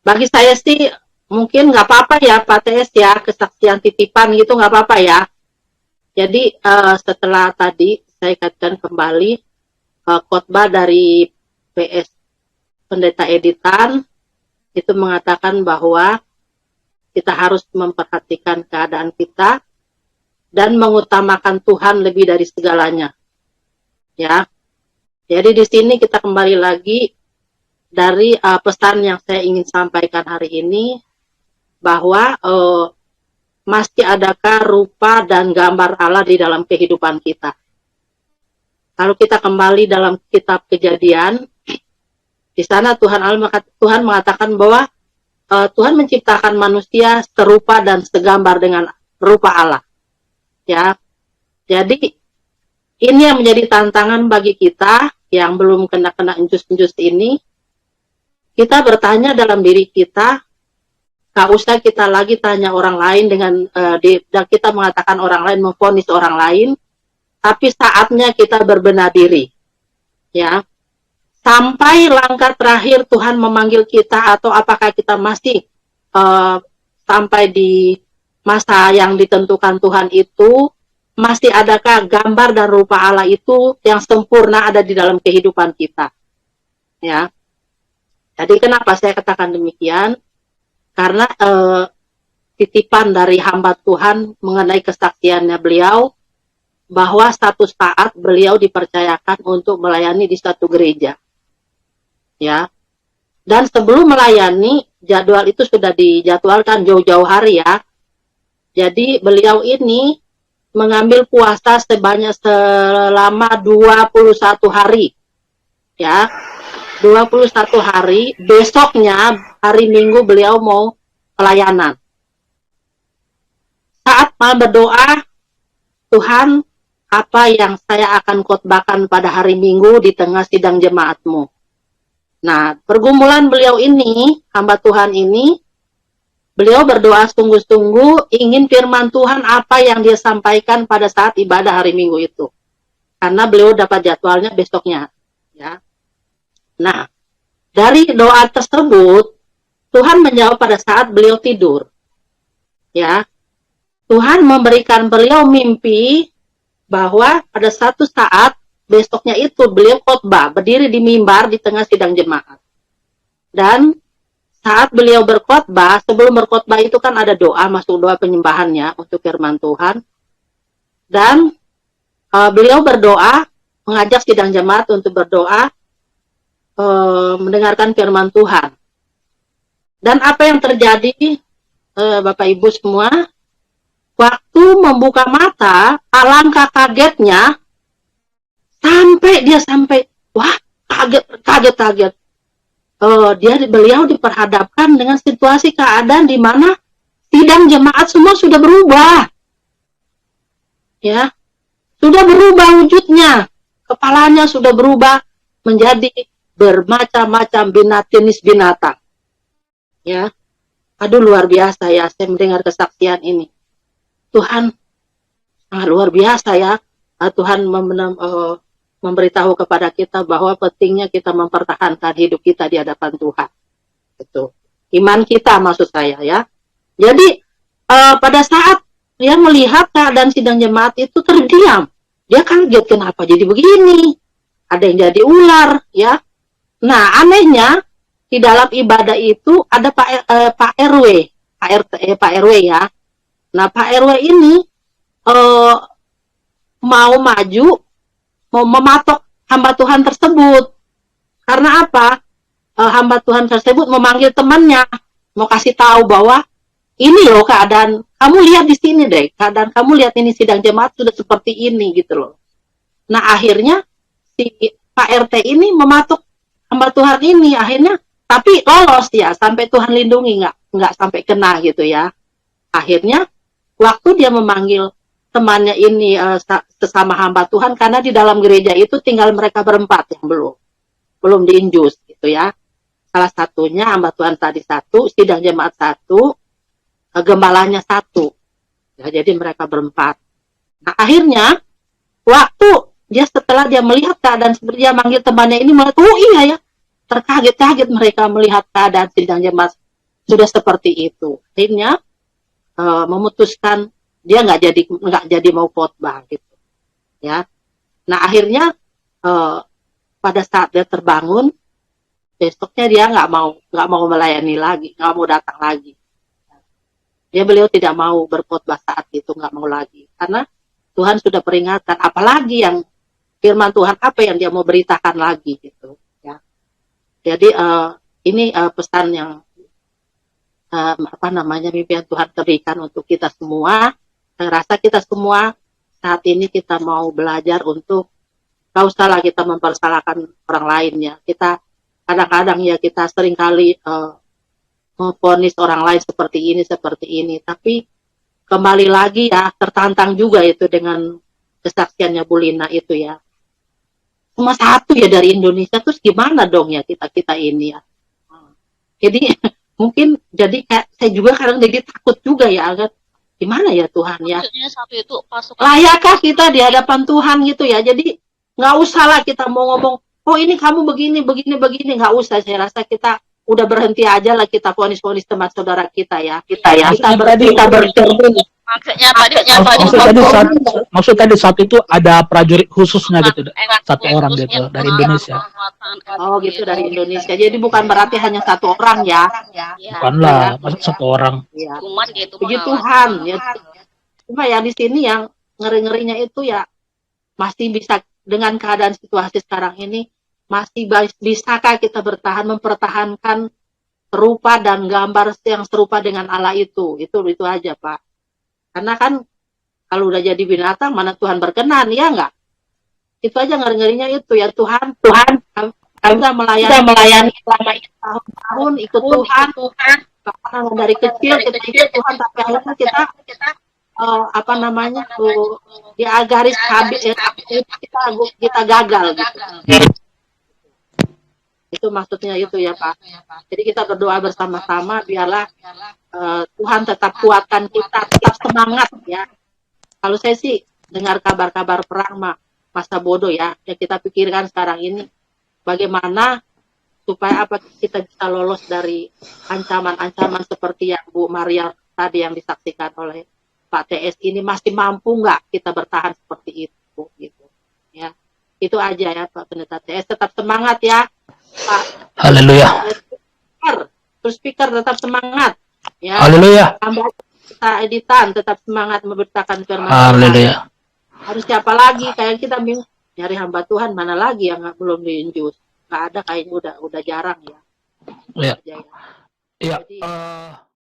Bagi saya sih mungkin nggak apa-apa ya Pak TS ya, kesaksian titipan gitu nggak apa-apa ya. Jadi setelah tadi saya kaitkan kembali khotbah dari PS Pendeta Editan itu mengatakan bahwa kita harus memperhatikan keadaan kita dan mengutamakan Tuhan lebih dari segalanya. Ya. Jadi di sini kita kembali lagi dari pesan yang saya ingin sampaikan hari ini bahwa masih adakah rupa dan gambar Allah di dalam kehidupan kita. Kalau kita kembali dalam kitab Kejadian, di sana Tuhan mengatakan bahwa Tuhan menciptakan manusia serupa dan segambar dengan rupa Allah. Ya, jadi ini yang menjadi tantangan bagi kita yang belum kena injus-injus ini. Kita bertanya dalam diri kita, gak usah kita lagi tanya orang lain dan kita mengatakan orang lain, memvonis orang lain, tapi saatnya kita berbenah diri. Ya, sampai langkah terakhir Tuhan memanggil kita, atau apakah kita masih sampai di masa yang ditentukan Tuhan itu, masih adakah gambar dan rupa Allah itu yang sempurna ada di dalam kehidupan kita. Ya. Jadi kenapa saya katakan demikian? Karena titipan dari hamba Tuhan mengenai kesaksiannya beliau, bahwa satu saat beliau dipercayakan untuk melayani di satu gereja. Ya. Dan sebelum melayani, jadwal itu sudah dijadwalkan jauh-jauh hari ya. Jadi beliau ini mengambil puasa selama 21 hari. Ya. 21 hari, besoknya hari Minggu beliau mau pelayanan. Saat mau berdoa, Tuhan, apa yang saya akan khotbahkan pada hari Minggu di tengah sidang jemaatmu? Nah, pergumulan beliau ini, hamba Tuhan ini, beliau berdoa sungguh-sungguh ingin firman Tuhan apa yang dia sampaikan pada saat ibadah hari Minggu itu. Karena beliau dapat jadwalnya besoknya. Ya. Nah, dari doa tersebut, Tuhan menjawab pada saat beliau tidur. Ya, Tuhan memberikan beliau mimpi bahwa pada satu saat besoknya itu beliau khotbah, berdiri di mimbar di tengah sidang jemaat. Dan saat beliau berkhotbah, sebelum berkhotbah itu kan ada doa, masuk doa penyembahannya untuk firman Tuhan. Dan beliau berdoa, mengajak sidang jemaat untuk berdoa, mendengarkan firman Tuhan. Dan apa yang terjadi, Bapak Ibu semua, waktu membuka mata, alangkah kagetnya, sampai wah, kaget. Beliau diperhadapkan dengan situasi keadaan di mana sidang jemaat semua sudah berubah. Ya, sudah berubah wujudnya, kepalanya sudah berubah menjadi bermacam-macam jenis binatang. Ya. Aduh, luar biasa ya saya mendengar kesaksian ini. Tuhan sangat luar biasa ya. Tuhan memberitahu kepada kita bahwa pentingnya kita mempertahankan hidup kita di hadapan Tuhan. Itu iman kita maksud saya ya. Jadi pada saat dia melihat keadaan sidang jemaat itu terdiam. Dia kaget, kenapa jadi begini? Ada yang jadi ular ya. Nah, anehnya di dalam ibadah itu ada Pak RW, Pak RW ya. Nah, Pak RW ini mau maju, mau mematok hamba Tuhan tersebut. Karena apa? Hamba Tuhan tersebut memanggil temannya, mau kasih tahu bahwa ini loh keadaan, kamu lihat di sini deh, keadaan kamu lihat ini sidang jemaat sudah seperti ini gitu loh. Nah, akhirnya si Pak RT ini mematok hamba Tuhan ini, akhirnya tapi lolos ya, sampai Tuhan lindungi, nggak sampai kena gitu ya. Akhirnya waktu dia memanggil temannya ini sesama hamba Tuhan, karena di dalam gereja itu tinggal mereka berempat yang belum diinjus gitu ya. Salah satunya hamba Tuhan tadi satu, sidang jemaat satu, gembalanya satu. Ya, jadi mereka berempat. Nah, akhirnya waktu setelah dia melihat keadaan seperti dia manggil temannya ini, oh iya ya, terkaget-kaget mereka melihat keadaan sidang jemaat sudah seperti itu. Akhirnya memutuskan dia nggak jadi mau khotbah gitu, ya. Nah akhirnya pada saat dia terbangun, besoknya dia nggak mau melayani lagi, nggak mau datang lagi. Beliau tidak mau berkhotbah saat itu, nggak mau lagi, karena Tuhan sudah peringatkan, apalagi yang firman Tuhan apa yang dia mau beritakan lagi gitu, ya. Jadi ini pesan yang mimpi yang Tuhan berikan untuk kita semua. Saya rasa kita semua saat ini kita mau belajar untuk gak usahlah kita mempersalahkan orang lain, ya. Kita kadang-kadang ya kita seringkali memvonis orang lain seperti ini, tapi kembali lagi ya tertantang juga itu dengan kesaksiannya Bu Lina itu, ya. Cuma satu ya dari Indonesia, terus gimana dong ya kita ini, ya. Jadi mungkin jadi kayak saya juga kadang jadi takut juga ya, agak gimana ya Tuhan, ya. Satu itu layakkah kita di hadapan Tuhan gitu, ya. Jadi nggak usahlah kita mau ngomong, oh ini kamu begini, nggak usah. Saya rasa kita udah berhenti aja lah kita vonis-vonis teman saudara kita, ya. Kita bercermin. Maksud tadi saat itu ada prajurit khususnya gitu, satu orang gitu dari Indonesia. Oh gitu, dari Indonesia. Jadi bukan berarti hanya satu orang, ya. Bukanlah, maksud satu orang. Ya. Puji Tuhan, ya. Cuma ya di sini yang ngeri-ngerinya itu ya masih bisa dengan keadaan situasi sekarang ini, masih bisakah kita mempertahankan rupa dan gambar yang serupa dengan Allah itu aja, Pak. Karena kan kalau udah jadi binatang mana Tuhan berkenan, ya enggak? Itu aja ngeri-ngerinya itu, ya. Tuhan kami sudah melayani selama tahun-tahun ikut Tuhan. Bahkan dari kecil kita ikut Tuhan, tapi akhirnya kita dia garis habis, kita gagal gitu. Itu maksudnya itu, ya Pak. Jadi kita berdoa bersama-sama biarlah Tuhan tetap kuatkan kita, tetap semangat, ya. Kalau saya sih dengar kabar-kabar perang masa bodoh, ya. Yang kita pikirkan sekarang ini bagaimana supaya kita bisa lolos dari ancaman-ancaman seperti yang Bu Maria tadi yang disaksikan oleh Pak TS ini. Masih mampu nggak kita bertahan seperti itu, gitu, ya. Itu aja ya Pak Pendeta TS, tetap semangat ya Pak. Haleluya. Terus speaker tetap semangat, ya. Haleluya. Kita editan tetap semangat memberitakan firman Tuhan. Haleluya. Harus siapa lagi? Kayak kita bingung nyari hamba Tuhan mana lagi yang belum diinjus? Nggak ada, kayaknya udah jarang, ya. Iya. Ya. Iya.